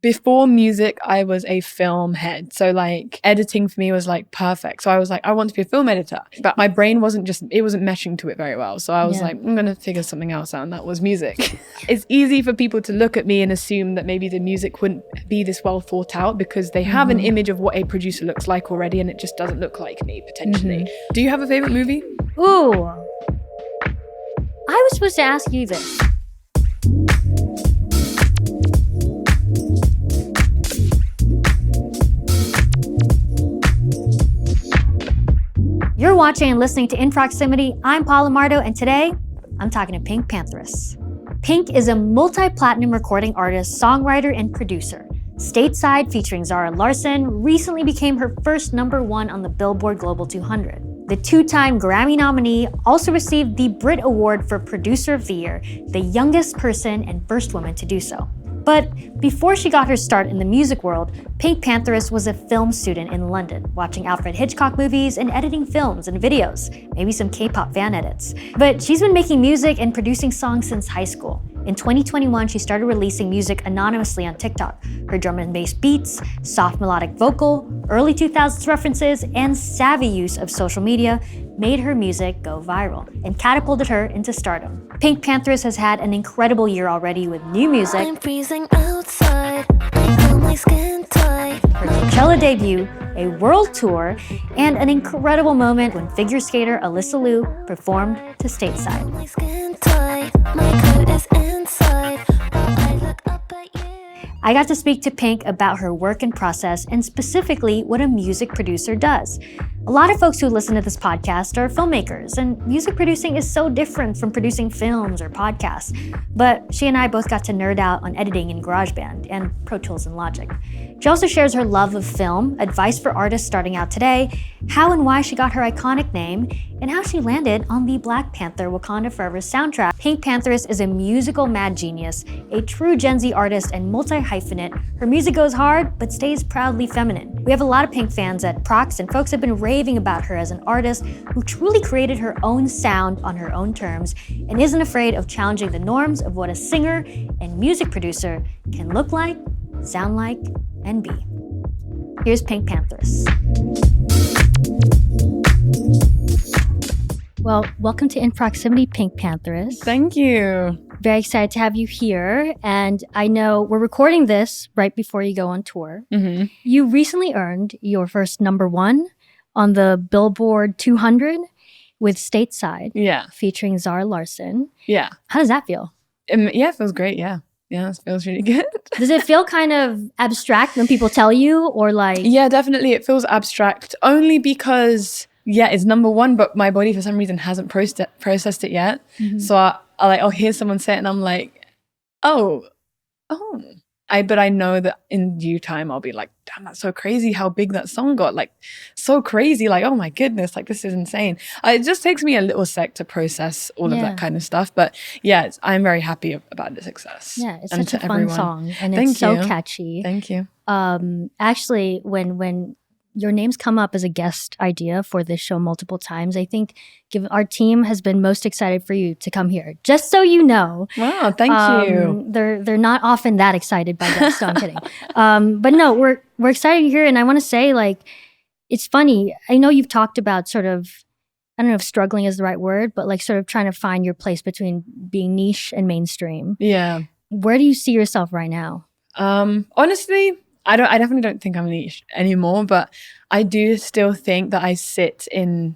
before music, I was a film head. So like editing for me was like perfect. So I was like, I want to be a film editor. But my brain wasn't meshing to it very well. So I was like, I'm going to figure something else out. And that was music. It's easy for people to look at me and assume that maybe the music wouldn't be this well thought out because they have an image of what a producer looks like already. And it just doesn't look like me, potentially. Do you have a favorite movie? Ooh. I was supposed to ask you this. You're watching and listening to In Proximity. I'm Paola Mardo, and today I'm talking to PinkPantheress. Pink is a multi-platinum recording artist, songwriter, and producer. Stateside, featuring Zara Larsson, recently became her first #1 on the Billboard Global 200. The two-time Grammy nominee also received the BRIT Award for Producer of the Year, the youngest person and first woman to do so. But before she got her start in the music world, PinkPantheress was a film student in London, watching Alfred Hitchcock movies and editing films and videos, maybe some K-pop fan edits. But she's been making music and producing songs since high school. In 2021, she started releasing music anonymously on TikTok. Her drum and bass beats, soft melodic vocal, early 2000s references, and savvy use of social media made her music go viral and catapulted her into stardom. PinkPantheress has had an incredible year already with new music, I'm freezing outside, I feel my skin tight. her Coachella debut, a world tour, and an incredible moment when figure skater Alysa Liu performed to Stateside. My skin tight, my coat is inside, while I look up at you. I got to speak to Pink about her work and process, and specifically what a music producer does. A lot of folks who listen to this podcast are filmmakers, and music producing is so different from producing films or podcasts. But she and I both got to nerd out on editing in GarageBand and Pro Tools and Logic. She also shares her love of film, advice for artists starting out today, how and why she got her iconic name, and how she landed on the Black Panther Wakanda Forever soundtrack. PinkPantheress is a musical mad genius, a true Gen Z artist and multi-hyphenate. Her music goes hard, but stays proudly feminine. We have a lot of Pink fans at Prox, and folks have been raving about her as an artist who truly created her own sound on her own terms and isn't afraid of challenging the norms of what a singer and music producer can look like, sound like, and be. Here's PinkPantheress. Well, welcome to In Proximity, PinkPantheress. Thank you. Very excited to have you here. And I know we're recording this right before you go on tour. You recently earned your first #1 on the Billboard 200 with Stateside. Yeah. Featuring Zara Larsson. Yeah. How does that feel? Yeah, it feels great. Yeah, it feels really good. Does it feel kind of abstract when people tell you, or like? Yeah, definitely. It feels abstract only because, yeah, it's #1, but my body for some reason hasn't processed it yet. So I'll hear someone say it and I'm like, oh. But I know that in due time I'll be like, damn, that's so crazy how big that song got. Like, so crazy. Like, oh my goodness, like this is insane. It just takes me a little sec to process all of that kind of stuff. But yeah, I'm very happy about the success. Yeah, it's such a fun song, and Thank it's so you. catchy. Thank you. Actually, when your names come up as a guest idea for this show multiple times, I think our team has been most excited for you to come here. Just so you know. Wow, thank you. They're not often that excited by guests. No, I'm kidding. But no, we're excited here, and I want to say, like, it's funny. I know you've talked about sort of, I don't know if struggling is the right word, but like sort of trying to find your place between being niche and mainstream. Yeah. Where do you see yourself right now? Honestly, I definitely don't think I'm niche anymore, but I do still think that I sit in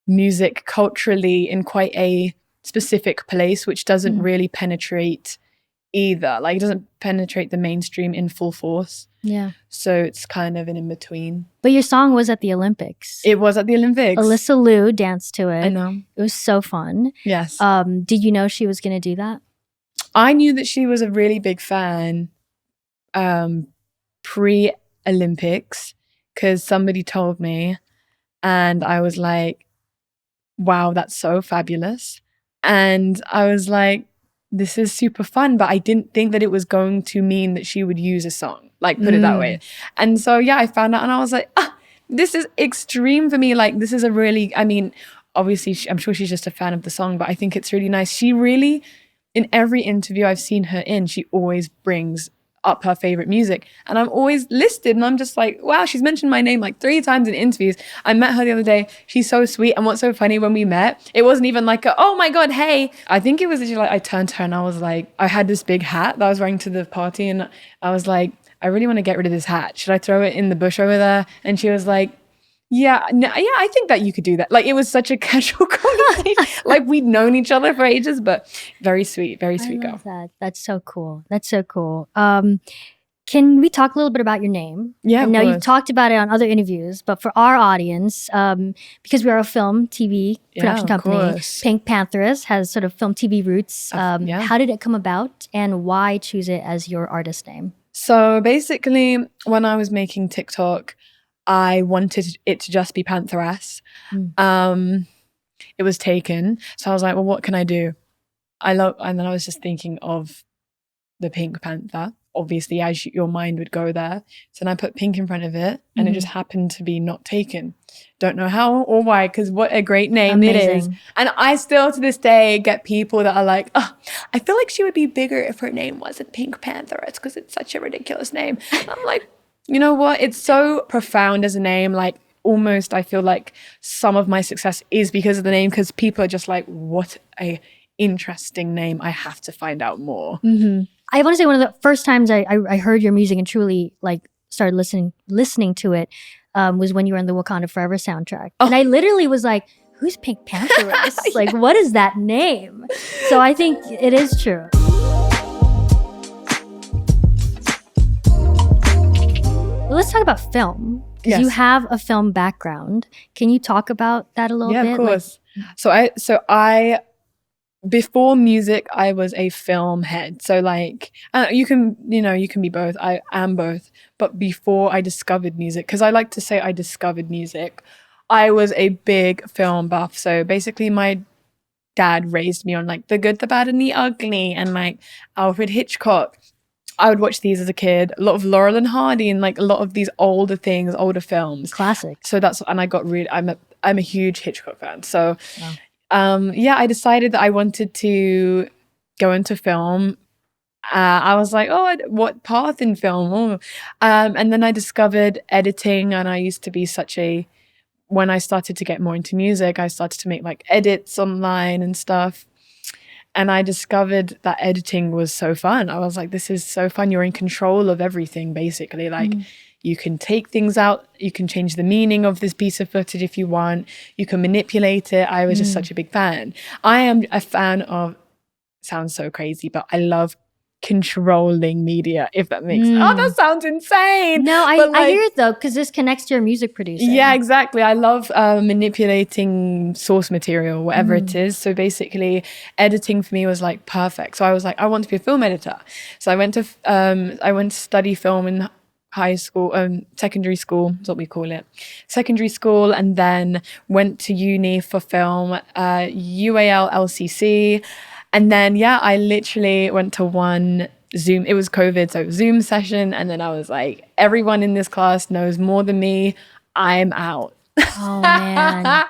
music culturally in quite a specific place, which doesn't really penetrate either. Like, it doesn't penetrate the mainstream in full force. Yeah. So it's kind of an in-between. But your song was at the Olympics. It was at the Olympics. Alysa Liu danced to it. I know. It was so fun. Yes. Did you know she was going to do that? I knew that she was a really big fan pre-Olympics because somebody told me, and I was like, wow, that's so fabulous. And I was like, this is super fun, but I didn't think that it was going to mean that she would use a song, like, put it that way. And so, yeah, I found out and I was like, this is extreme for me. Like, this is a really, I mean, obviously, I'm sure she's just a fan of the song, but I think it's really nice. She really, in every interview I've seen her in, she always brings up her favorite music. And I'm always listed and I'm just like, wow, she's mentioned my name like 3 times in interviews. I met her the other day. She's so sweet. And what's so funny, when we met, it wasn't even like, oh my God, hey. I think it was literally like, I turned to her and I was like, I had this big hat that I was wearing to the party. And I was like, I really want to get rid of this hat. Should I throw it in the bush over there? And she was like, yeah, I think that you could do that. Like, it was such a casual conversation. Like, we'd known each other for ages, but very sweet girl. That. That's so cool. That's so cool. Can we talk a little bit about your name? Yeah, I know you've talked about it on other interviews, but for our audience, because we are a film, TV production company, PinkPantheress has sort of film, TV roots. How did it come about, and why choose it as your artist name? So basically, when I was making TikTok, I wanted it to just be Pantheress. It was taken. So I was like, well, what can I do? And then I was just thinking of the Pink Panther. Obviously, as your mind would go there. So then I put pink in front of it, and it just happened to be not taken. Don't know how or why, because what a great name it is. And I still to this day get people that are like, oh, I feel like she would be bigger if her name wasn't Pink Pantheress because it's such a ridiculous name. I'm like, you know what? It's so profound as a name. Like, almost I feel like some of my success is because of the name, because people are just like, what a interesting name. I have to find out more. I want to say one of the first times I heard your music and truly like started listening to it was when you were in the Wakanda Forever soundtrack. And I literally was like, who's PinkPantheress? Like, what is that name? So I think it is true. Let's talk about film. Because you have a film background. Can you talk about that a little bit? Yeah, of course. Like, so I before music, I was a film head. So like, you can be both. I am both. But before I discovered music, because I like to say I discovered music, I was a big film buff. So basically my dad raised me on like The Good, the Bad and the Ugly and like Alfred Hitchcock. I would watch these as a kid, a lot of Laurel and Hardy and like a lot of these older films. Classic. So and I got really, I'm a huge Hitchcock fan. So I decided that I wanted to go into film. I was like, oh, what path in film? Oh. And then I discovered editing, and I used to be when I started to get more into music, I started to make like edits online and stuff. And I discovered that editing was so fun. I was like, this is so fun. You're in control of everything, basically. Like, you can take things out. You can change the meaning of this piece of footage if you want. You can manipulate it. I was just such a big fan. I am a fan of, sounds so crazy, but I love controlling media, if that makes sense. Oh, that sounds insane. No, I hear it though, because this connects to your music producing. Yeah, exactly. I love manipulating source material, whatever it is. So basically, editing for me was like perfect. So I was like, I want to be a film editor. So I went to study film in high school, secondary school is what we call it. Secondary school, and then went to uni for film, UAL LCC. And then, I literally went to one Zoom. It was COVID, so Zoom session. And then I was like, everyone in this class knows more than me. I'm out. Oh, man.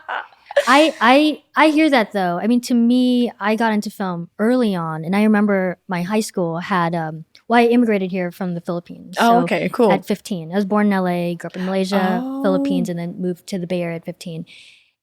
I hear that, though. I mean, to me, I got into film early on. And I remember my high school had, I immigrated here from the Philippines. Oh, okay, cool. At 15. I was born in LA, grew up in Malaysia, Philippines, and then moved to the Bay Area at 15.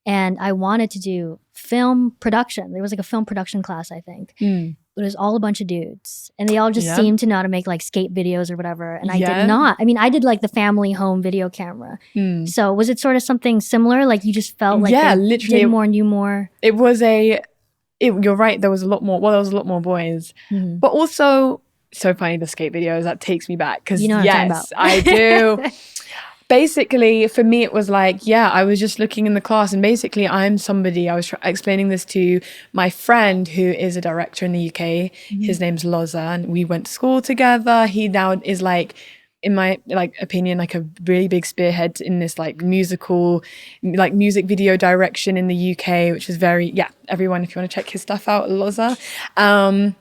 And I wanted to do film production. There was like a film production class, I think. But it was all a bunch of dudes. And they all just seemed to know how to make like skate videos or whatever. And I did not. I mean, I did like the family home video camera. So was it sort of something similar? Like you just felt like literally did more, knew more? It was you're right. There was a lot more. Well, there was a lot more boys. But also, so funny, the skate videos, that takes me back. Because yes, I do. Basically, for me, it was like, I was just looking in the class, and basically I'm somebody, I was explaining this to my friend who is a director in the UK. His name's Loza, and we went to school together. He now is like, in my opinion, like a really big spearhead in this like musical, like music video direction in the UK, which is very, everyone, if you want to check his stuff out, Loza.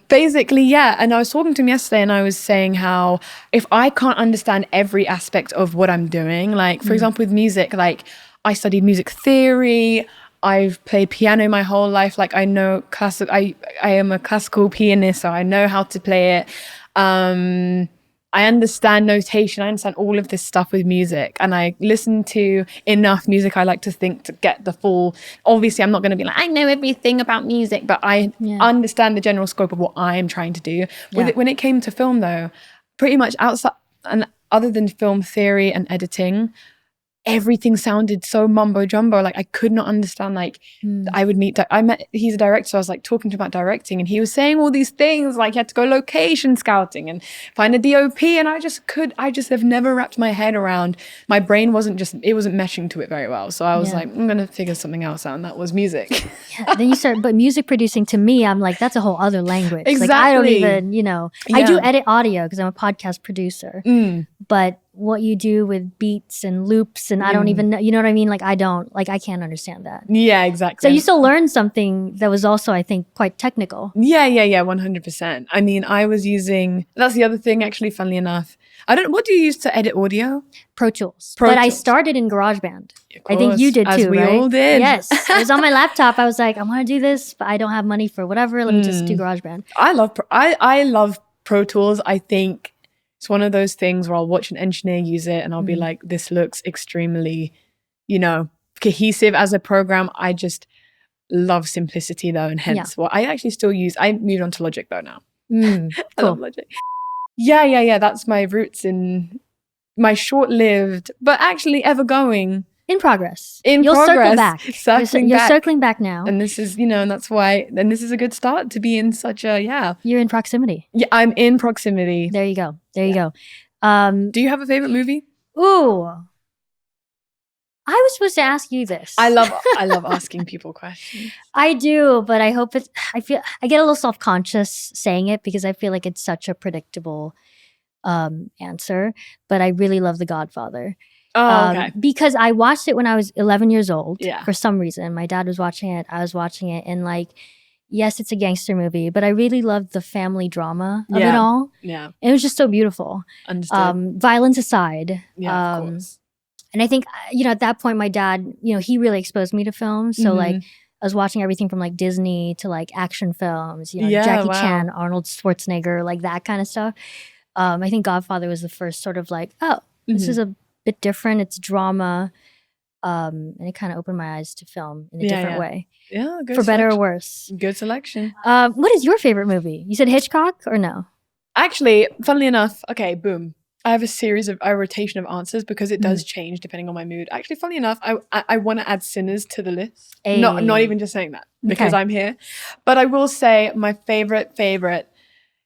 Basically, and I was talking to him yesterday, and I was saying how if I can't understand every aspect of what I'm doing, like for example with music, like I studied music theory, I've played piano my whole life, like I know I am a classical pianist, so I know how to play it. I understand notation. I understand all of this stuff with music, and I listen to enough music, I like to think, to get the full. Obviously, I'm not going to be like, I know everything about music, but I understand the general scope of what I'm trying to do. When it came to film, though, pretty much outside and other than film theory and editing, everything sounded so mumbo jumbo. Like I could not understand. Like I would meet. He's a director, so I was like talking to him about directing, and he was saying all these things. Like he had to go location scouting and find a DOP, and I just have never wrapped my head around. My brain it wasn't meshing to it very well. So I was like, I'm gonna figure something else out, and that was music. Then you start, but music producing to me, I'm like, that's a whole other language. Exactly. Like I don't even, I do edit audio because I'm a podcast producer, but what you do with beats and loops and I don't even know, you know what I mean? Like I can't understand that. Yeah, exactly. So you still learned something that was also, I think, quite technical. Yeah, 100%. I mean, I was using, that's the other thing actually, funnily enough. What do you use to edit audio? Pro Tools. But I started in GarageBand. I think you did too, we all did. Yes. It was on my laptop. I was like, I want to do this, but I don't have money for whatever. Let me just do GarageBand. I love Pro Tools. I think it's one of those things where I'll watch an engineer use it and I'll be like, this looks extremely, cohesive as a program. I just love simplicity though. And hence what I actually still use. I moved on to Logic though now. Cool. I love Logic. Yeah. That's my roots in my short-lived, but actually ever-going. In progress. You'll circle back. You're circling back now. And this is, and that's why, and this is a good start to be in such a, You're in proximity. Yeah, I'm in proximity. There you go. You go. Do you have a favorite movie? Ooh. I was supposed to ask you this. I love asking people questions. I do, but I hope I get a little self-conscious saying it because I feel like it's such a predictable answer, but I really love The Godfather. Oh, okay. Because I watched it when I was 11 years old. Yeah. For some reason, my dad was watching it. I was watching it, and like, yes, it's a gangster movie, but I really loved the family drama of it all. Yeah. It was just so beautiful. Understood. Violence aside. Yeah, of course. And I think at that point, my dad, he really exposed me to film. So like, I was watching everything from like Disney to like action films. Jackie Chan, Arnold Schwarzenegger, like that kind of stuff. I think Godfather was the first sort of like, this is a bit different. It's drama. And it kind of opened my eyes to film in a different way. Yeah, good for better or worse. Good selection. What is your favorite movie? You said Hitchcock or no? Actually, funnily enough, okay, boom. I have a rotation of answers because it does change depending on my mood. Actually, funnily enough, I want to add Sinners to the list. Not even just saying that because I'm here. But I will say my favorite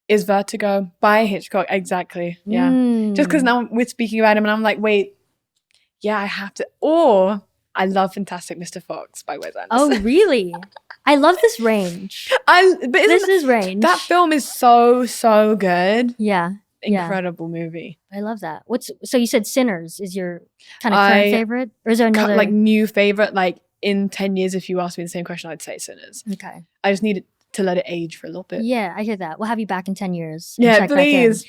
is Vertigo by Hitchcock. Exactly. Yeah. Just because now we're speaking about him and I'm like, wait, yeah, I have to. Or I love Fantastic Mr. Fox by Wes Anderson. Oh, really? I love this range. This is range. That film is so good. Yeah. Incredible movie. I love that. So you said Sinners is your kind of current favorite? Or is there another? Like new favorite, like in 10 years, if you asked me the same question, I'd say Sinners. Okay. I just needed to let it age for a little bit. Yeah, I hear that. We'll have you back in 10 years. Yeah, please.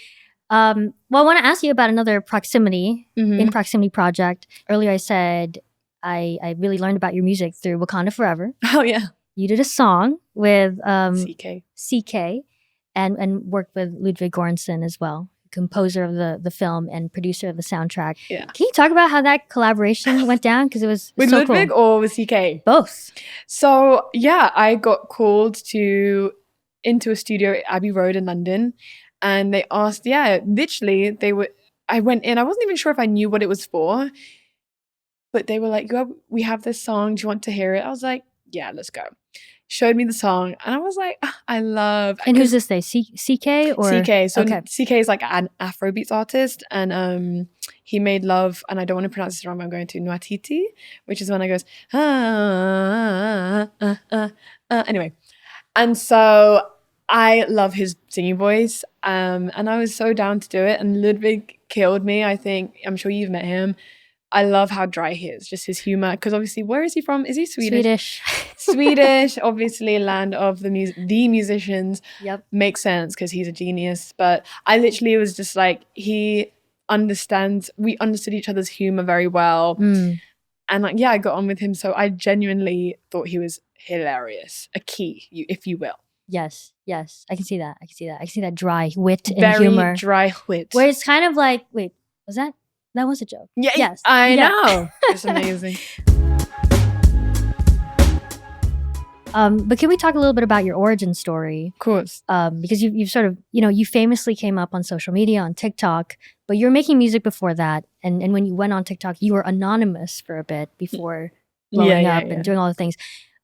Well, I want to ask you about another proximity, in proximity project. Earlier I said I really learned about your music through Wakanda Forever. Oh, yeah. You did a song with CK and worked with Ludwig Göransson as well, composer of the film and producer of the soundtrack. Yeah. Can you talk about how that collaboration went down? Because it was with so Ludwig cool. or with CK? Both. So yeah, I got called into a studio at Abbey Road in London, and they asked, literally I went in. I wasn't even sure if I knew what it was for, but they were like, we have this song. Do you want to hear it? I was like, yeah, let's go. Showed me the song and I was like, I love. And who's this? CK or CK? So CK is like an Afrobeats artist, and he made Love, and I don't want to pronounce this wrong, but I'm going to Nwatiti, which is when I goes anyway. And so I love his singing voice, and I was so down to do it. And Ludwig killed me. I think I'm sure you've met him. I love how dry he is, just his humor. Because obviously, where is he from? Is he Swedish? Swedish, obviously, land of the musicians. Yep. Makes sense because he's a genius. But I literally was just like, we understood each other's humor very well. And like, I got on with him. So I genuinely thought he was hilarious. A key, if you will. Yes. I can see that. I can see that dry wit and Very humor. dry wit. Where it's kind of like, wait, was that was a joke? Yeah, Yes. I Yeah. know. It's amazing. But can we talk a little bit about your origin story? Of course. Because you've sort of, you famously came up on social media, on TikTok, but you were making music before that. And when you went on TikTok, you were anonymous for a bit before blowing up and doing all the things.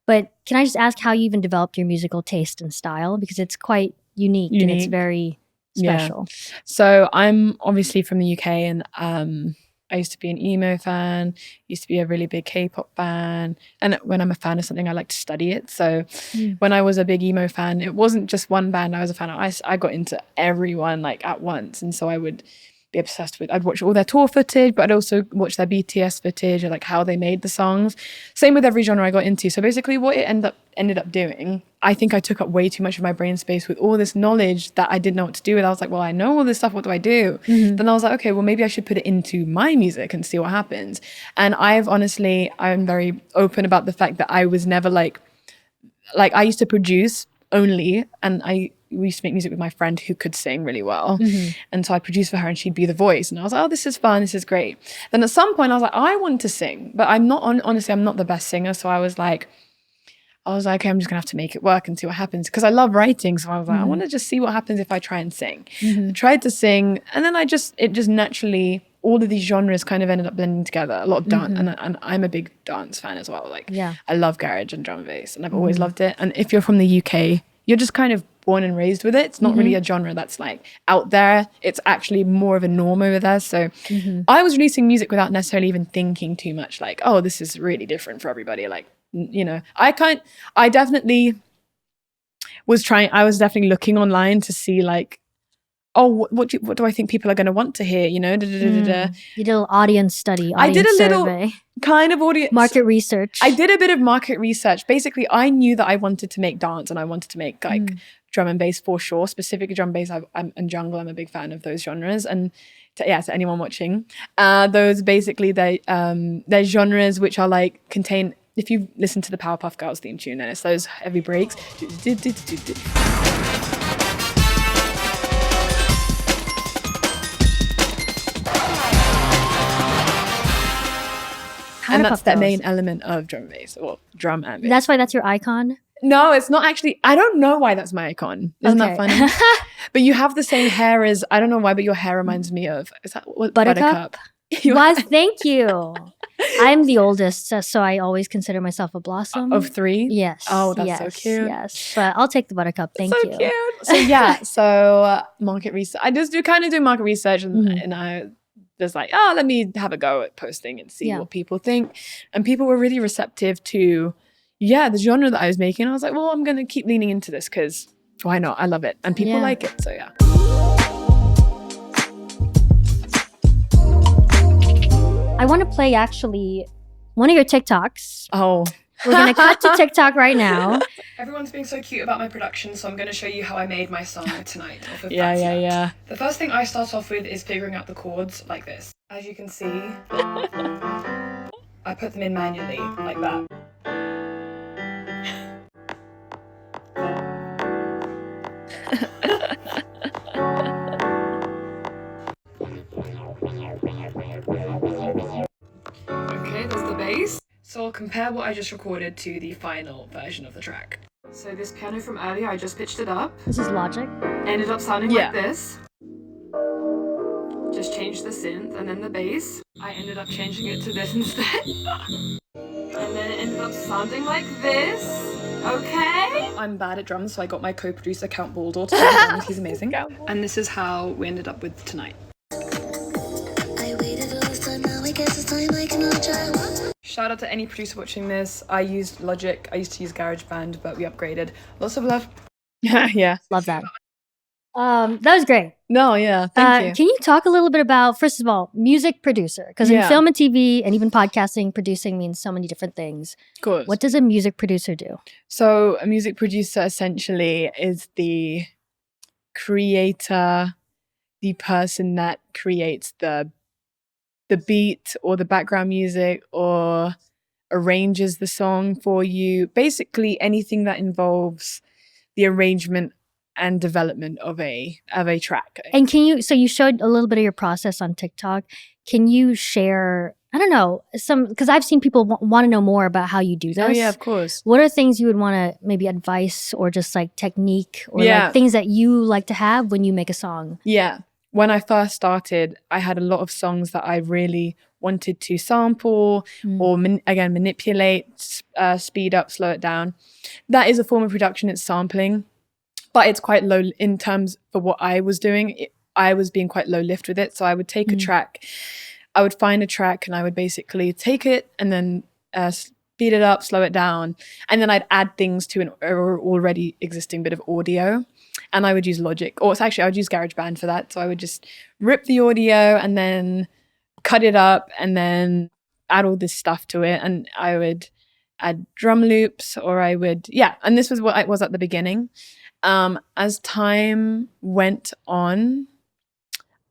But can I just ask how you even developed your musical taste and style? Because it's quite unique. And it's very special. Yeah. So I'm obviously from the UK, and I used to be an emo fan, used to be a really big K-pop fan. And when I'm a fan of something, I like to study it. So when I was a big emo fan, it wasn't just one band I was a fan of. I got into everyone like at once. And so I would be obsessed with, I'd watch all their tour footage, but I'd also watch their BTS footage or like how they made the songs. Same with every genre I got into. So basically what it ended up doing, I think I took up way too much of my brain space with all this knowledge that I didn't know what to do with. I was like, well, I know all this stuff, what do I do? Then I was like, okay, well, maybe I should put it into my music and see what happens. And I'm very open about the fact that I was never like I used to produce only, and we used to make music with my friend who could sing really well. And so I produced for her and she'd be the voice. And I was like, oh, this is fun. This is great. Then at some point I was like, I want to sing, but honestly, I'm not the best singer. So I was like, okay, I'm just gonna have to make it work and see what happens. Cause I love writing. So I was like, I want to just see what happens if I try and sing. I tried to sing, and then it just naturally, all of these genres kind of ended up blending together. A lot of dance, and I'm a big dance fan as well. Like, I love garage and drum and bass, and I've always loved it. And if you're from the UK, you're just kind of born and raised with it. It's not really a genre that's like out there. It's actually more of a norm over there. So I was releasing music without necessarily even thinking too much like, oh, this is really different for everybody. Like, I definitely was looking online to see like, oh, what do I think people are going to want to hear? You did a little audience study. I did a little survey. Kind of audience market research. I did a bit of market research. Basically, I knew that I wanted to make dance and I wanted to make like drum and bass for sure. Specifically drum and bass and jungle. I'm a big fan of those genres. And to anyone watching, those basically they're genres which are like contain. If you listen to the Powerpuff Girls theme tune, then it's those heavy breaks. And that's the main element of drum and bass, or drum and bass. That's why that's your icon? No, it's not actually. I don't know why that's my icon. Isn't that funny? But you have the same hair as, I don't know why, but your hair reminds me of, is that what? Buttercup? Why, thank you. I'm the oldest, so I always consider myself a blossom. Of three? Yes. Oh, that's so cute. Yes, but I'll take the buttercup. Thank you. So cute. So market research. I just do market research, and I was like, oh, let me have a go at posting and see what people think. And people were really receptive to, the genre that I was making. I was like, well, I'm going to keep leaning into this because why not? I love it. And people like it. So yeah. I want to play actually one of your TikToks. Oh. We're going to cut to TikTok right now. Everyone's being so cute about my production, so I'm going to show you how I made my song tonight. Off of Yeah. The first thing I start off with is figuring out the chords like this. As you can see, I put them in manually, like that. Okay, there's the bass. So I'll compare what I just recorded to the final version of the track. So this piano from earlier, I just pitched it up. This is Logic. Ended up sounding like this. Just changed the synth, and then the bass, I ended up changing it to this instead. And then it ended up sounding like this. Okay. I'm bad at drums, so I got my co-producer Count Baldur to play the drums. He's amazing. And this is how we ended up with tonight. Shout out to any producer watching this. I used Logic. I used to use GarageBand, but we upgraded. Lots of love. Yeah. Love that. That was great. No, yeah. Thank you. Can you talk a little bit about, first of all, music producer? Because in film and TV and even podcasting, producing means so many different things. Of course. What does a music producer do? So a music producer essentially is the creator, the person that creates the beat or the background music or arranges the song for you. Basically anything that involves the arrangement and development of a track. And so you showed a little bit of your process on TikTok. Can you share, I don't know, because I've seen people want to know more about how you do this. Oh yeah, of course. What are things you would want to maybe advice or just like technique or like things that you like to have when you make a song? Yeah. When I first started, I had a lot of songs that I really wanted to sample or manipulate, speed up, slow it down. That is a form of production, it's sampling, but it's quite low in terms for what I was doing. I was being quite low lift with it. So I would take a track, I would find a track and I would basically take it and then speed it up, slow it down. And then I'd add things to an already existing bit of audio. And I would use Logic, or I would use GarageBand for that. So I would just rip the audio and then cut it up and then add all this stuff to it. And I would add drum loops, or I would, and this was what it was at the beginning. As time went on,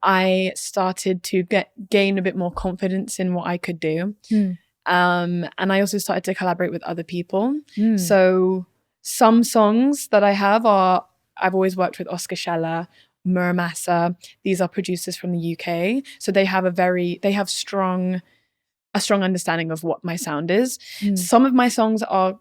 I started to gain a bit more confidence in what I could do. And I also started to collaborate with other people. So some songs that I have I've always worked with Scheller, Mura, Masa. These are producers from the UK. So they have a strong understanding of what my sound is. Some of my songs are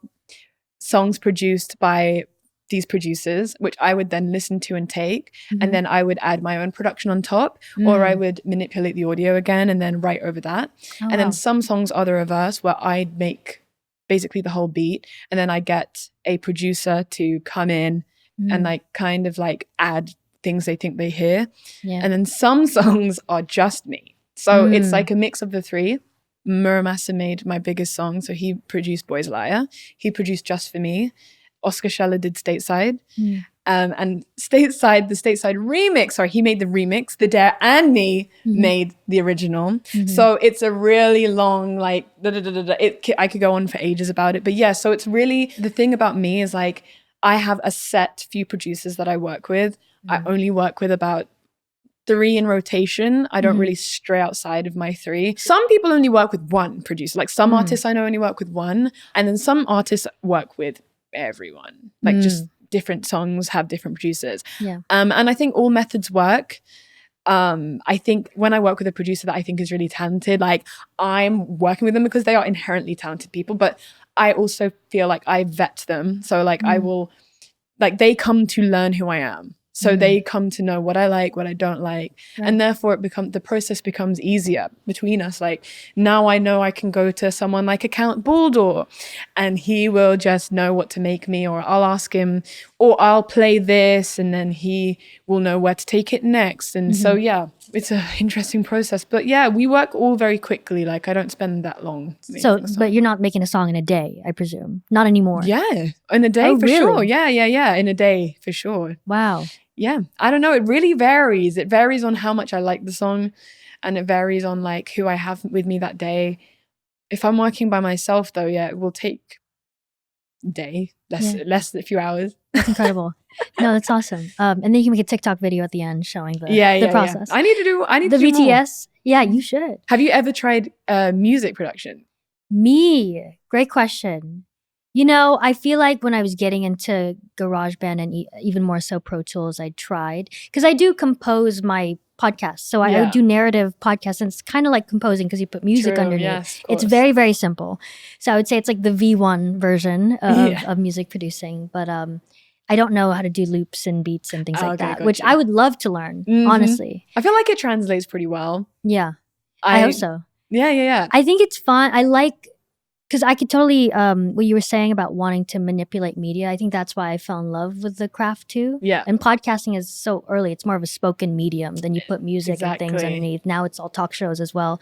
songs produced by these producers, which I would then listen to and take, and then I would add my own production on top, or I would manipulate the audio again and then write over that. Then some songs are the reverse, where I'd make basically the whole beat, and then I get a producer to come in and like kind of like add things they think they hear. And then some songs are just me. So it's like a mix of the three. Mura Masa made my biggest song, so he produced Boy's Liar. He produced Just For Me. Scheller did Stateside. And Stateside, the Stateside remix, he made the remix. The Dare and Me made the original. So it's a really long, like, I could go on for ages about it. But yeah, so it's really, the thing about me is like, I have a set few producers that I work with. I only work with about 3 in rotation. I don't really stray outside of my 3. Some people only work with one producer. Like some artists I know only work with one. And then some artists work with everyone. Like just different songs have different producers. And I think all methods work. I think when I work with a producer that I think is really talented, like I'm working with them because they are inherently talented people, but I also feel like I vet them. So like I will, like they come to learn who I am. So they come to know what I like, what I don't like. And therefore the process becomes easier between us. Like now I know I can go to someone like Account Bulldor and he will just know what to make me, or I'll ask him, or I'll play this and then he will know where to take it next. And so, yeah, it's an interesting process. But yeah, we work all very quickly. Like I don't spend that long. So, but you're not making a song in a day, I presume. Not anymore. Yeah, in a day for sure. Yeah, in a day for sure. Wow. Yeah, I don't know. It really varies. It varies on how much I like the song, and it varies on like who I have with me that day. If I'm working by myself though, yeah, it will take a day, less than a few hours. That's incredible. No, that's awesome. And then you can make a TikTok video at the end showing the process. Yeah. I need to do the BTS. More. Yeah, you should. Have you ever tried music production? Me? Great question. You know, I feel like when I was getting into GarageBand and even more so Pro Tools, I tried. Because I do compose my podcasts. So I would do narrative podcasts. And it's kind of like composing because you put music underneath. Yes, it's very, very simple. So I would say it's like the V1 version of music producing. But I don't know how to do loops and beats and things like that, which I would love to learn, honestly. I feel like it translates pretty well. Yeah, I hope so. Yeah. I think it's fun. I like... Because I could totally, what you were saying about wanting to manipulate media, I think that's why I fell in love with the craft too. Yeah. And podcasting is so early. It's more of a spoken medium. Then you put music and things underneath. Now it's all talk shows as well.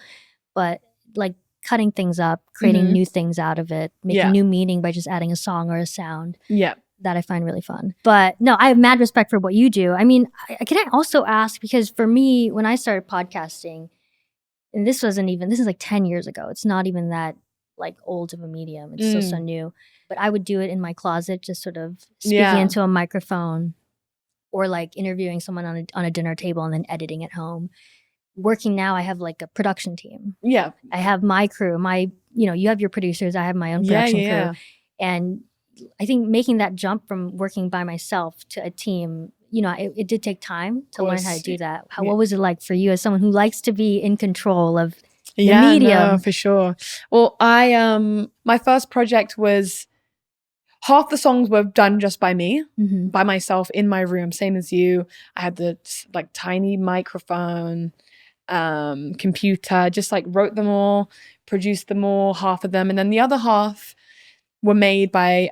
But like cutting things up, creating new things out of it, making new meaning by just adding a song or a sound. Yeah. That I find really fun. But no, I have mad respect for what you do. I mean, can I also ask, because for me, when I started podcasting, and this is like 10 years ago. It's not even that like old of a medium. It's so new. But I would do it in my closet, just sort of speaking into a microphone, or like interviewing someone on a dinner table and then editing at home. Working now, I have like a production team. Yeah. I have my crew, you have your producers, I have my own production crew. And I think making that jump from working by myself to a team, you know, it did take time to learn how to do that. What was it like for you as someone who likes to be in control of the medium? No, for sure. Well, my first project was half the songs were done just by me, by myself in my room, same as you. I had the like tiny microphone, computer, just like wrote them all, produced them all, half of them. And then the other half were made by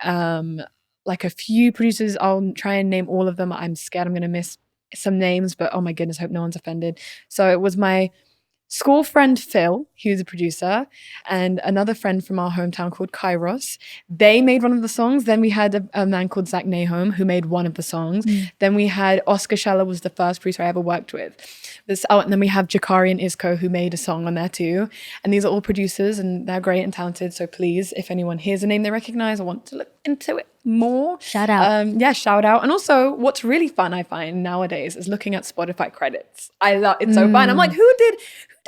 like a few producers. I'll try and name all of them. I'm scared I'm going to miss some names, but oh my goodness, hope no one's offended. So it was my school friend Phil, he was a producer, and another friend from our hometown called Kairos. They made one of the songs. Then we had a man called Zach Nahom who made one of the songs. Then we had Oscar Scheller was the first producer I ever worked with. And then we have Jakari and Isco who made a song on there too. And these are all producers and they're great and talented. So please, if anyone hears a name they recognize or want to look into it more, shout out. Shout out. And also what's really fun I find nowadays is looking at Spotify credits. I love it's so fun. I'm like, who did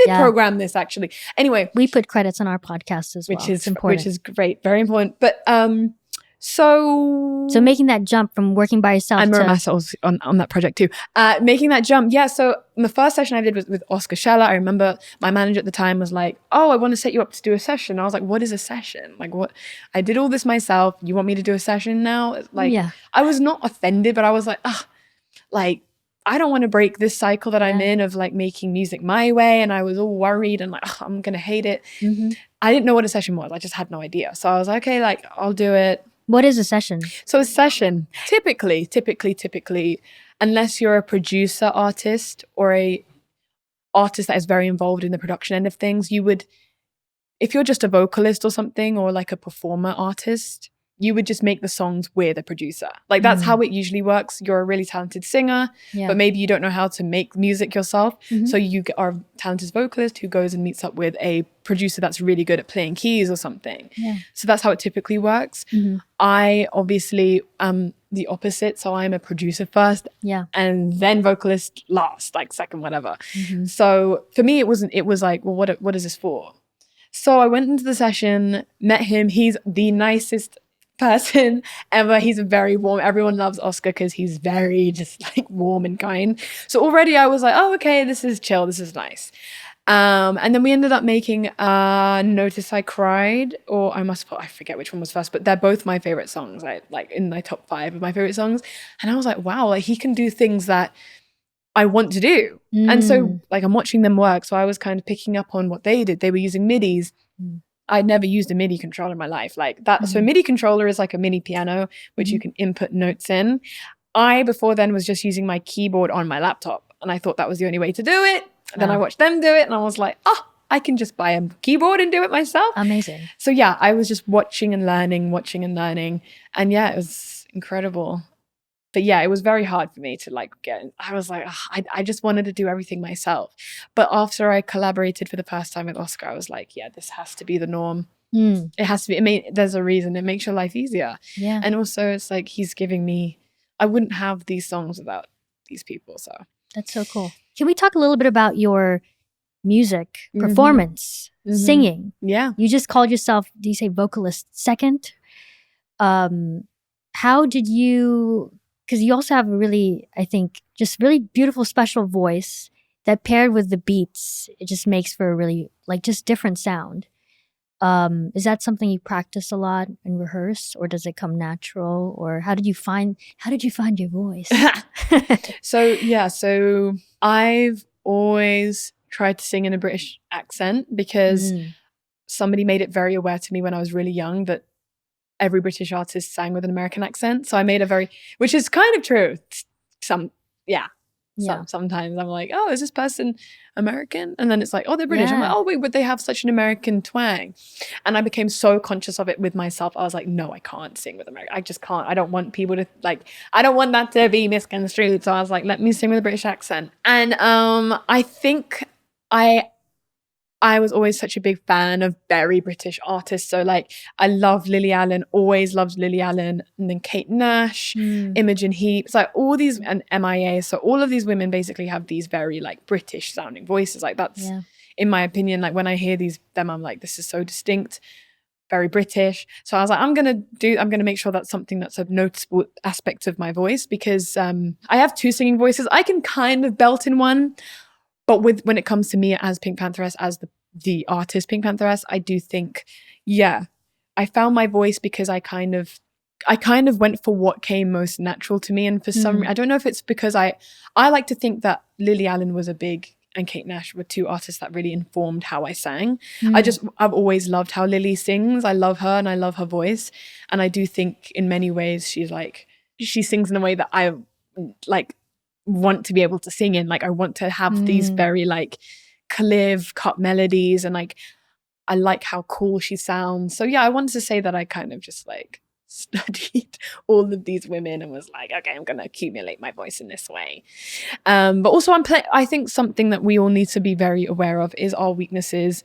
program this actually? Anyway, we put credits on our podcast as well, which is important, which is great, very important. But so making that jump from working by yourself and Masa was on that project too. Making that jump, so the first session I did was with Oscar Scheller. I remember my manager at the time was like, "Oh, I want to set you up to do a session." I was like, "What is a session? Like, what? I did all this myself. You want me to do a session now?" Like, I was not offended, but I was like, like, I don't want to break this cycle that I'm in of like making music my way. And I was all worried and like, I'm gonna hate it. I didn't know what a session was. I just had no idea. So I was like, okay, like I'll do it. What is a session? So a session, typically, unless you're a producer artist or a artist that is very involved in the production end of things, you would, if you're just a vocalist or something or like a performer artist, you would just make the songs with a producer. Like that's how it usually works. You're a really talented singer, but maybe you don't know how to make music yourself. So you are a talented vocalist who goes and meets up with a producer that's really good at playing keys or something. So that's how it typically works. I obviously am the opposite. So I'm a producer first and then vocalist last, like second, whatever. So for me, it was like, well, what is this for? So I went into the session, met him. He's the nicest person ever. He's a very warm, everyone loves Oscar because he's very just like warm and kind. So already I was like, oh, okay, this is chill, this is nice. And then we ended up making Notice I Cried, or I forget which one was first, but they're both my favorite songs, like in my top 5 of my favorite songs. And I was like, wow, like he can do things that I want to do. And so like I'm watching them work. So I was kind of picking up on what they did. They were using MIDIs. I'd never used a MIDI controller in my life like that. So a MIDI controller is like a mini piano, which you can input notes in. I, before then, was just using my keyboard on my laptop. And I thought that was the only way to do it. Then I watched them do it and I was like, I can just buy a keyboard and do it myself. Amazing. So yeah, I was just watching and learning. And yeah, it was incredible. But yeah, it was very hard for me to like I was like, I just wanted to do everything myself. But after I collaborated for the first time with Oscar, I was like, yeah, this has to be the norm. It has to be. I mean, there's a reason. It makes your life easier. Yeah. And also it's like he's giving me, I wouldn't have these songs without these people. So that's so cool. Can we talk a little bit about your music, performance, singing? Yeah. You just called yourself, do you say vocalist second? How did you... Because you also have a really, I think, just really beautiful, special voice that paired with the beats, it just makes for a really, like, just different sound. Is that something you practice a lot and rehearse, or does it come natural? Or how did you find your voice? So I've always tried to sing in a British accent because somebody made it very aware to me when I was really young that every British artist sang with an American accent. So I made which is kind of true. Sometimes I'm like, oh, is this person American? And then it's like, oh, they're British. I'm like, oh, wait, but they have such an American twang. And I became so conscious of it with myself. I was like, no, I can't sing with American. I just can't. I don't want people to I don't want that to be misconstrued. So I was like, let me sing with a British accent. And I think I was always such a big fan of very British artists. So like I love Lily Allen, always loved Lily Allen, and then Kate Nash, Imogen Heap. It's like all these, and MIA. So all of these women basically have these very like British sounding voices. Like that's, in my opinion, like when I hear them, I'm like, this is so distinct. very British. So I was like, I'm going to make sure that's something that's a noticeable aspect of my voice, because I have two singing voices. I can kind of belt in one, but when it comes to me as PinkPantheress, as the artist PinkPantheress, I do think, I found my voice because I kind of went for what came most natural to me. And for some, I don't know if it's because I like to think that Lily Allen was a big, and Kate Nash were two artists that really informed how I sang. I've always loved how Lily sings. I love her and I love her voice. And I do think in many ways she sings in a way that I like want to be able to sing in. Like I want to have these very like clear cut melodies, and like I like how cool she sounds. So yeah, I wanted to say that I kind of just like studied all of these women and was like, okay, I'm going to accumulate my voice in this way. But also I think something that we all need to be very aware of is our weaknesses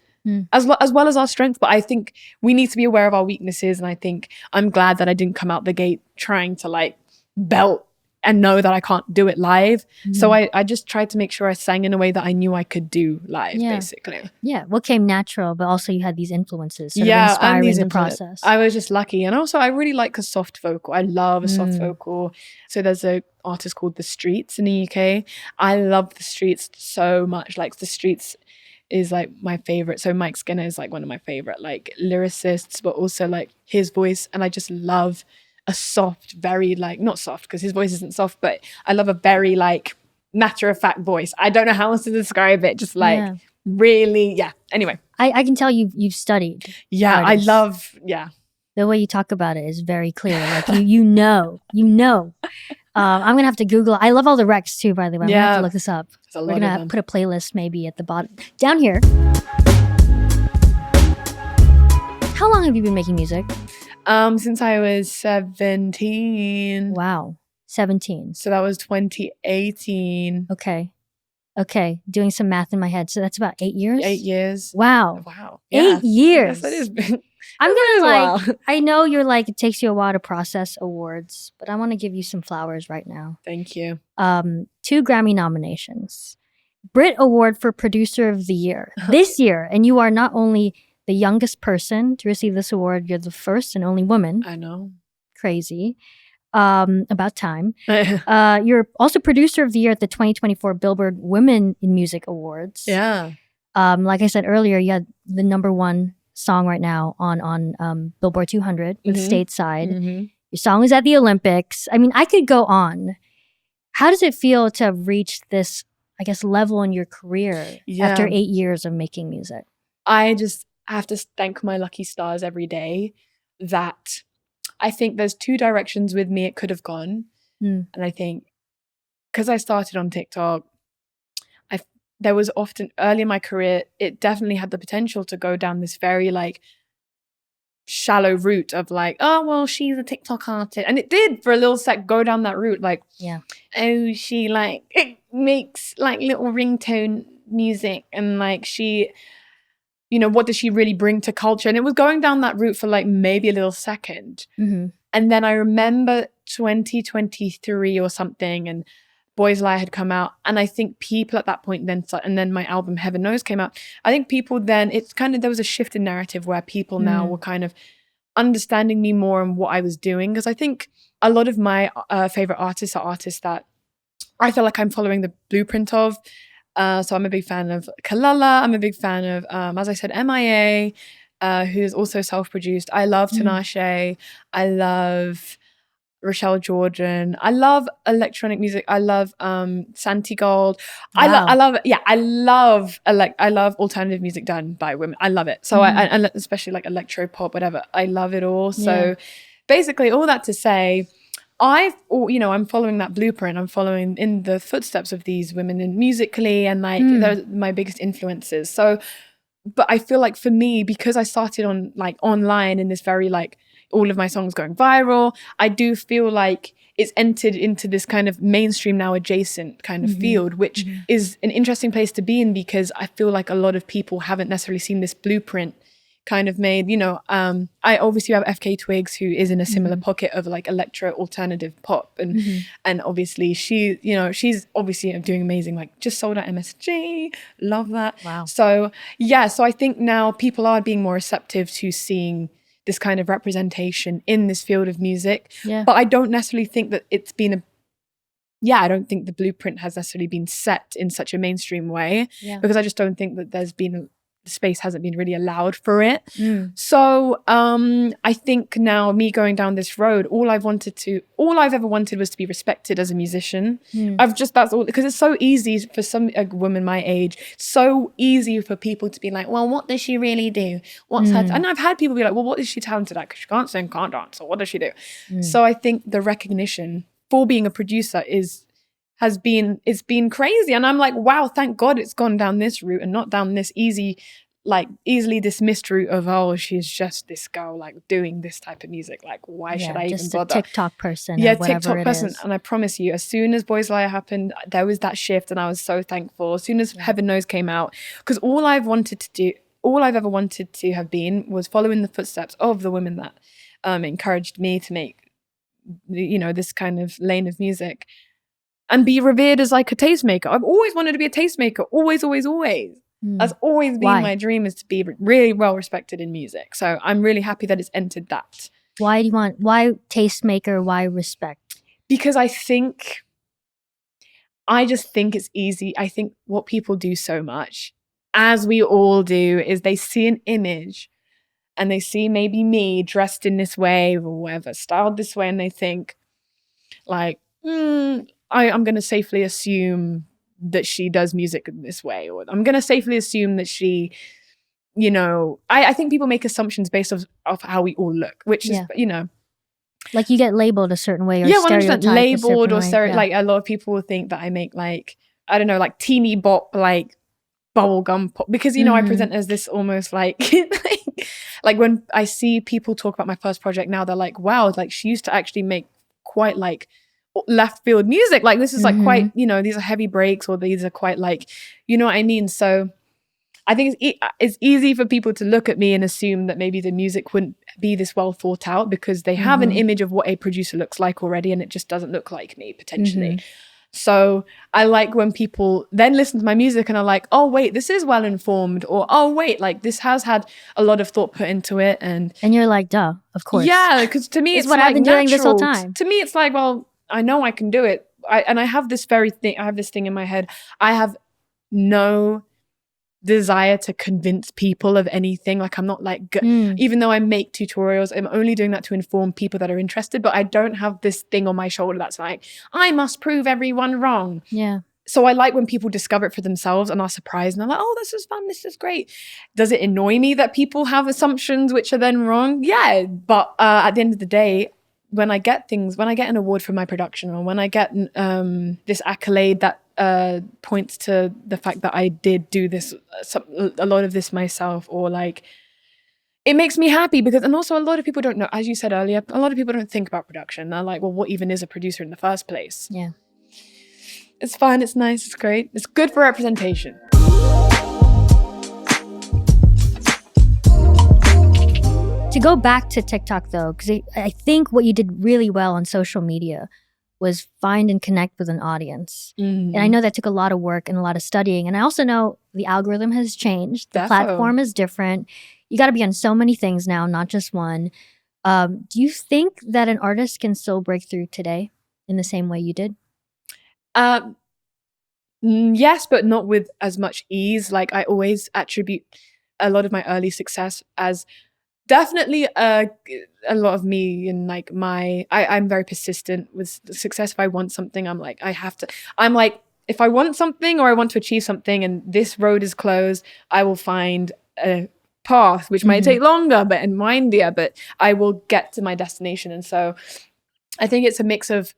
as well as our strengths. But I think we need to be aware of our weaknesses. And I think I'm glad that I didn't come out the gate trying to like belt and know that I can't do it live. So I just tried to make sure I sang in a way that I knew I could do live, basically. Yeah, what came natural, but also you had these influences sort of inspiring the process. I was just lucky. And also I really like a soft vocal. I love a soft vocal. So there's an artist called The Streets in the UK. I love The Streets so much. Like The Streets is like my favorite. So Mike Skinner is like one of my favorite like lyricists, but also like his voice. And I just love a soft, very like, not soft because his voice isn't soft, but I love a very like matter-of-fact voice. I don't know how else to describe it. Just like really, Anyway. I can tell you've studied. Yeah, artists. I love, The way you talk about it is very clear. Like you know. I'm gonna have to Google. I love all the recs too, by the way. I'm gonna have to look this up. We're gonna put a playlist maybe at the bottom. Down here. How long have you been making music? Since I was 17. Wow. 17. So that was 2018. Okay. Doing some math in my head. So that's about 8 years? 8 years. Wow. Yeah. 8 years. Yes, that is. I'm gonna like, I know you're like, it takes you a while to process awards, but I want to give you some flowers right now. Thank you. 2 Grammy nominations. BRIT Award for Producer of the Year this year. And you are not only the youngest person to receive this award, you're the first and only woman. I know. Crazy. About time. You're also Producer of the Year at the 2024 Billboard Women in Music Awards. Yeah. Like I said earlier, you had the #1 song right now on Billboard 200 with Stateside. Your song is at the Olympics. I mean, I could go on. How does it feel to have reached this, I guess, level in your career after 8 years of making music? I just have to thank my lucky stars every day that I think there's 2 directions with me it could have gone. And I think because I started on TikTok, there was often early in my career, it definitely had the potential to go down this very like shallow route of like, oh, well, she's a TikTok artist. And it did for a little sec go down that route. Like, oh, she like makes like little ringtone music and like she, you know, what does she really bring to culture? And it was going down that route for like maybe a little second. And then I remember 2023 or something and Boys Lie had come out. And I think people at that point then, and then my album Heaven Knows came out. I think people then, it's kind of, there was a shift in narrative where people now were kind of understanding me more and what I was doing. Because I think a lot of my favorite artists are artists that I feel like I'm following the blueprint of. So I'm a big fan of Kalala. I'm a big fan of, as I said, MIA, who's also self-produced. I love Tinashe. I love Rochelle Jordan. I love electronic music. I love Santi Gold. I love alternative music done by women. I love it. So I especially like electro pop, whatever. I love it all. So basically all that to say, I'm following that blueprint. I'm following in the footsteps of these women in musically and like they're my biggest influences. So, but I feel like for me, because I started on like online in this very like all of my songs going viral, I do feel like it's entered into this kind of mainstream now adjacent kind of field, which is an interesting place to be in because I feel like a lot of people haven't necessarily seen this blueprint kind of made, you know, I obviously have FK Twigs who is in a similar pocket of like electro alternative pop and obviously she, you know, she's obviously doing amazing, like just sold out MSG, love that. Wow. So yeah, so I think now people are being more receptive to seeing this kind of representation in this field of music. Yeah. But I don't necessarily think that it's been I don't think the blueprint has necessarily been set in such a mainstream way, because I just don't think that the space hasn't been really allowed for it. So I think now me going down this road, all I've ever wanted was to be respected as a musician. That's all, because it's so easy for a woman my age, so easy for people to be like, well, what does she really do? What's her and I've had people be like, well, what is she talented at? Because she can't sing, can't dance, so what does she do? So I think the recognition for being a producer it's been crazy. And I'm like, wow, thank God it's gone down this route and not down this easily dismissed route of, oh, she's just this girl like doing this type of music. Like, why should I even bother? Just a TikTok person. Yeah, or whatever TikTok person. is. And I promise you, as soon as Boys Liar happened, there was that shift, and I was so thankful. As soon as Heaven Knows came out, because all I've ever wanted to have been was following the footsteps of the women that encouraged me to make, this kind of lane of music. And be revered as like a tastemaker. I've always wanted to be a tastemaker. Always, always, always. That's always been my dream, is to be really well respected in music. So I'm really happy that it's entered that. Why tastemaker? Why respect? Because I just think it's easy. I think what people do so much, as we all do, is they see an image and they see maybe me dressed in this way or whatever, styled this way, and they think like, I'm going to safely assume that she does music in this way, or I'm going to safely assume that she, I think people make assumptions based off how we all look, which is, like you get labeled a certain way, or 100% labeled, or like a lot of people will think that I make like, I don't know, like teeny bop, like bubblegum pop, because, I present as this almost like, like when I see people talk about my first project now, they're like, wow, like she used to actually make quite like left field music, like this is like quite, these are heavy breaks, or these are quite like, you know what I mean? So I think it's easy for people to look at me and assume that maybe the music wouldn't be this well thought out, because they have an image of what a producer looks like already, and it just doesn't look like me potentially. So I like when people then listen to my music and are like, oh wait, this is well informed, or oh wait, like this has had a lot of thought put into it, and you're like, duh, of course. Yeah, because to me it's what like I've been doing this whole natural. time. To me it's like, well, I know I can do it. I have this thing in my head. I have no desire to convince people of anything. Like I'm not like, even though I make tutorials, I'm only doing that to inform people that are interested, but I don't have this thing on my shoulder that's like, I must prove everyone wrong. Yeah. So I like when people discover it for themselves and are surprised and they're like, oh, this is fun, this is great. Does it annoy me that people have assumptions which are then wrong? Yeah. But at the end of the day, when I get an award for my production, or when I get this accolade that points to the fact that I did do this, a lot of this myself, or like, it makes me happy, because, and also a lot of people don't know, as you said earlier, a lot of people don't think about production. They're like, well, what even is a producer in the first place? Yeah. It's fun, it's nice, it's great. It's good for representation. To go back to TikTok though, because I think what you did really well on social media was find and connect with an audience. And I know that took a lot of work and a lot of studying. And I also know the algorithm has changed. The platform is different. You got to be on so many things now, not just one. Do you think that an artist can still break through today in the same way you did? Yes, but not with as much ease. Like I always attribute a lot of my early success as definitely a lot of me, and like I'm very persistent with success. If I want something, I'm like, if I want something or I want to achieve something and this road is closed, I will find a path which might take longer but windier, but I will get to my destination. And so I think it's a mix of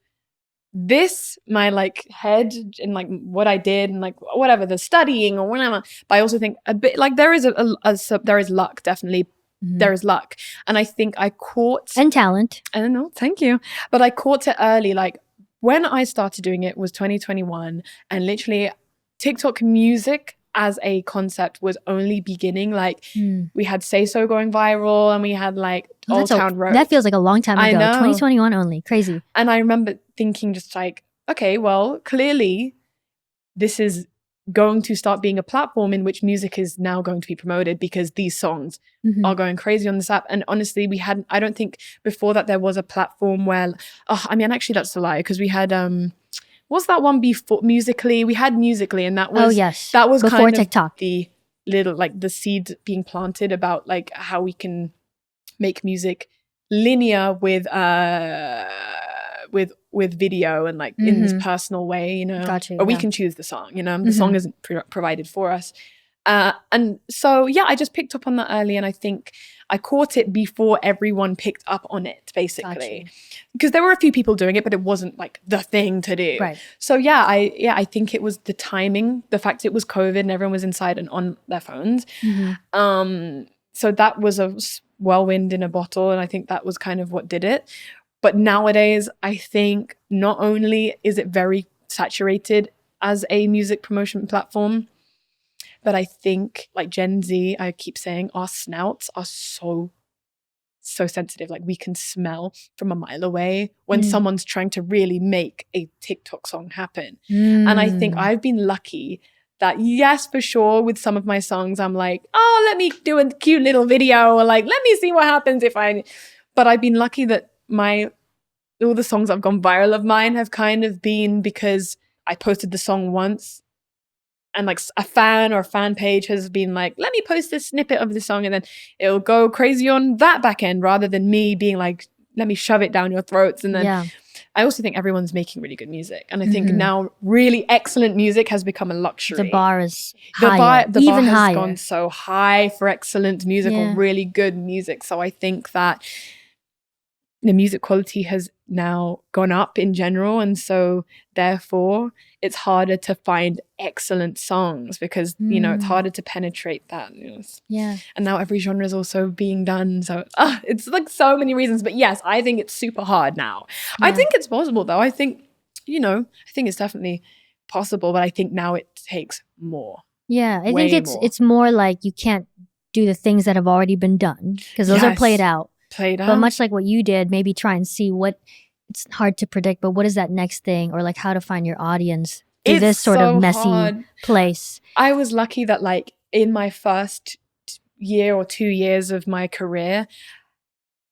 this, my like head and like what I did and like whatever, the studying or whatever, but I also think a bit like there is there is luck, definitely. There is luck. And I think I caught... And talent. I don't know, thank you. But I caught it early. Like when I started doing it was 2021, and literally TikTok music as a concept was only beginning. Like we had Say So going viral, and we had like Old Town Road. That feels like a long time ago. I know. 2021 only. Crazy. And I remember thinking just like, okay, well, clearly this is going to start being a platform in which music is now going to be promoted because these songs are going crazy on this app. And honestly, I don't think before that there was a platform where, actually that's a lie, because we had, what's that one before Musically? We had Musically, and that was, that was before kind TikTok. of the little, like the seed being planted about like how we can make music linear with video and like in this personal way, you know. Got you, or we yeah. can choose the song, you know. The song isn't provided for us. And so yeah, I just picked up on that early, and I think I caught it before everyone picked up on it, basically, because there were a few people doing it, but it wasn't like the thing to do. Right. So I think it was the timing, the fact it was COVID and everyone was inside and on their phones. So that was a whirlwind in a bottle, and I think that was kind of what did it. But nowadays, I think not only is it very saturated as a music promotion platform, but I think like Gen Z, I keep saying, our snouts are so sensitive. Like we can smell from a mile away when someone's trying to really make a TikTok song happen. And I think I've been lucky that, yes, for sure, with some of my songs, I'm like, oh, let me do a cute little video, or like, let me see what happens if I... But I've been lucky that all the songs that have gone viral of mine have kind of been because I posted the song once, and like a fan or a fan page has been like, let me post this snippet of the song, and then it'll go crazy on that back end rather than me being like, let me shove it down your throats. And then I also think everyone's making really good music. And I think now really excellent music has become a luxury. The bar is higher, the even bar has higher. gone so high for excellent music or really good music. So I think that the music quality has now gone up in general, and so therefore it's harder to find excellent songs because you know, it's harder to penetrate that. And now every genre is also being done, so it's like so many reasons. But yes, I think it's super hard now. I think it's possible though. I think it's definitely possible, but I think now it takes more. I think it's more like you can't do the things that have already been done because those are played out. But much like what you did, maybe try and see what, it's hard to predict, but what is that next thing, or like how to find your audience through this sort of messy place. I was lucky that like in my first year or 2 years of my career,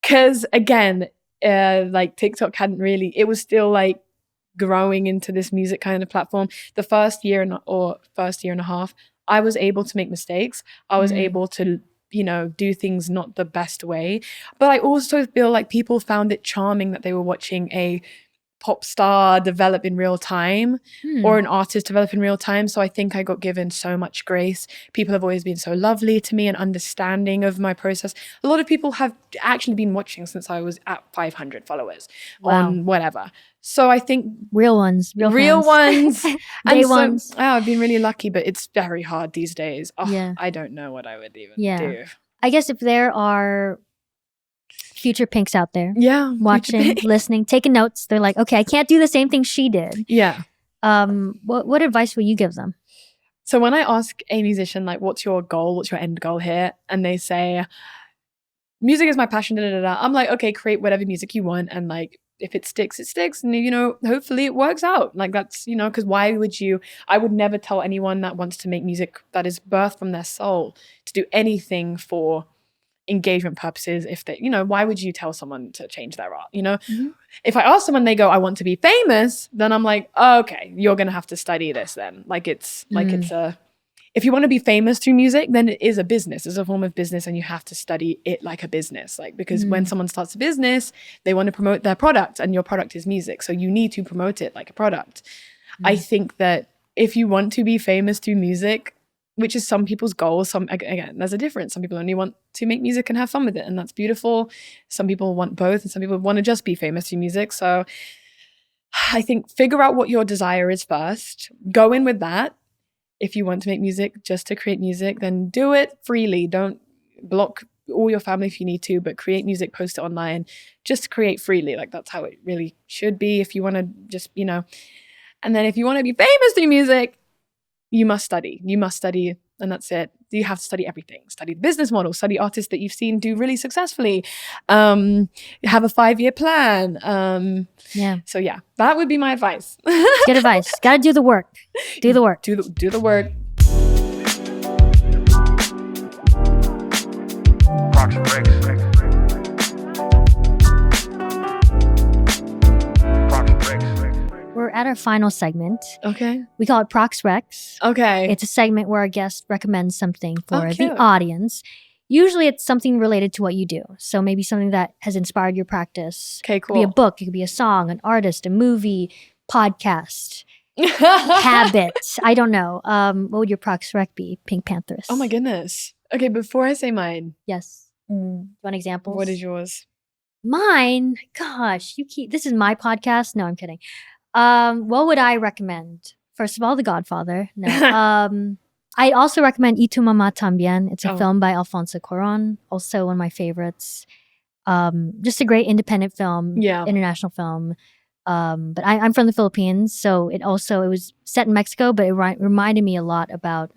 because again, like TikTok hadn't really, it was still like growing into this music kind of platform. The first year first year and a half, I was able to make mistakes. I was able to do things not the best way. But I also feel like people found it charming that they were watching a pop star develop in real time or an artist develop in real time. So I think I got given so much grace. People have always been so lovely to me and understanding of my process. A lot of people have actually been watching since I was at 500 followers on whatever. So I think real ones. Day ones. I've been really lucky, but it's very hard these days. I don't know what I would even do. I guess if there are future Pinks out there watching, listening, taking notes, they're like, okay, I can't do the same thing she did. What advice will you give them? So when I ask a musician, like, what's your goal? What's your end goal here? And they say, music is my passion, I'm like, okay, create whatever music you want. And like, if it sticks, it sticks. And, hopefully it works out. Like that's, because why would I would never tell anyone that wants to make music that is birthed from their soul to do anything for engagement purposes. If they, why would you tell someone to change their art? If I ask someone, they go, I want to be famous, then I'm like, oh, okay, you're going to have to study this then. Like it's if you want to be famous through music, then it is a business. It's a form of business, and you have to study it like a business. Like, because when someone starts a business, they want to promote their product, and your product is music. So you need to promote it like a product. I think that if you want to be famous through music, which is some people's goals, again, there's a difference. Some people only want to make music and have fun with it, and that's beautiful. Some people want both, and some people want to just be famous through music. So I think figure out what your desire is first. Go in with that. If you want to make music just to create music, then do it freely. Don't block all your family if you need to, but create music, post it online, just create freely. Like that's how it really should be. If you want to just, and then if you want to be famous through music, you must study. You must study and that's it. You have to study everything. Study the business model, study artists that you've seen do really successfully. Have a 5-year plan. So yeah, that would be my advice. Good advice. Gotta do the work. Do the work. Do the work. Prox Recs. Prox Recs. We're at our final segment. Okay. We call it Prox Recs. Okay. It's a segment where our guest recommends something for the cute. audience. Usually it's something related to what you do. So maybe something that has inspired your practice. Okay, It could be a cool. book, it could be a song, an artist, a movie, podcast, habits. I don't know. What would your Prox Rec be, PinkPantheress? Oh my goodness. Okay, before I say mine, Yes. Do you want examples? what is yours? Mine? Gosh, this is my podcast. No, I'm kidding. What would I recommend? First of all, The Godfather. No. I also recommend Y Tu Mamá También. It's a film by Alfonso Cuarón. Also one of my favorites. Just a great independent film. Yeah. International film. But I'm from the Philippines, so it was set in Mexico, but it reminded me a lot about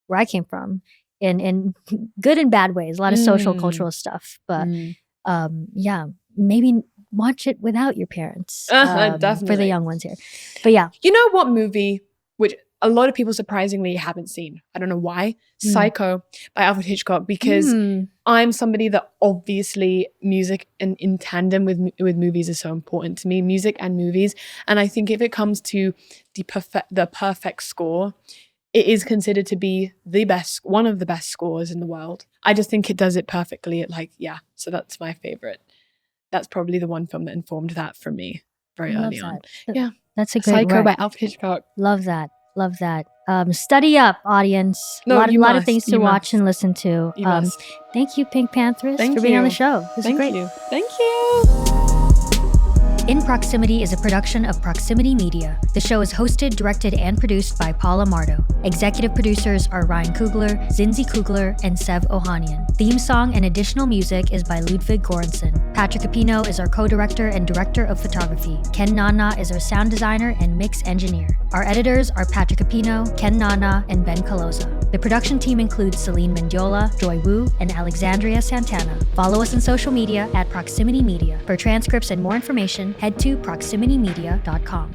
where I came from in good and bad ways. A lot of social, cultural stuff. But yeah, maybe watch it without your parents. Definitely. For the young ones here. But yeah. You know what movie, which a lot of people surprisingly haven't seen? I don't know why. Psycho by Alfred Hitchcock, because I'm somebody that obviously music and in tandem with movies is so important to me, music and movies. And I think if it comes to the perfect score, it is considered to be one of the best scores in the world. I just think it does it perfectly. So that's my favorite. That's probably the one film that informed that for me very early on. Yeah. That's a great Psycho rec. by Alfred Hitchcock. Love that. Love that. Study up, audience. No, a lot you of must. things to You watch must. and listen to. You must. Thank you, PinkPantheress, Thank for being on the you. show. This is great. You. Thank you. In Proximity is a production of Proximity Media. The show is hosted, directed, and produced by Paola Mardo. Executive producers are Ryan Kugler, Zinzi Kugler, and Sev Ohanian. Theme song and additional music is by Ludwig Göransson. Patrick Capino is our co-director and director of photography. Ken Nana is our sound designer and mix engineer. Our editors are Patrick Capino, Ken Nana, and Ben Caloza. The production team includes Celine Mendiola, Joy Wu, and Alexandria Santana. Follow us on social media at Proximity Media. For transcripts and more information, head to proximitymedia.com.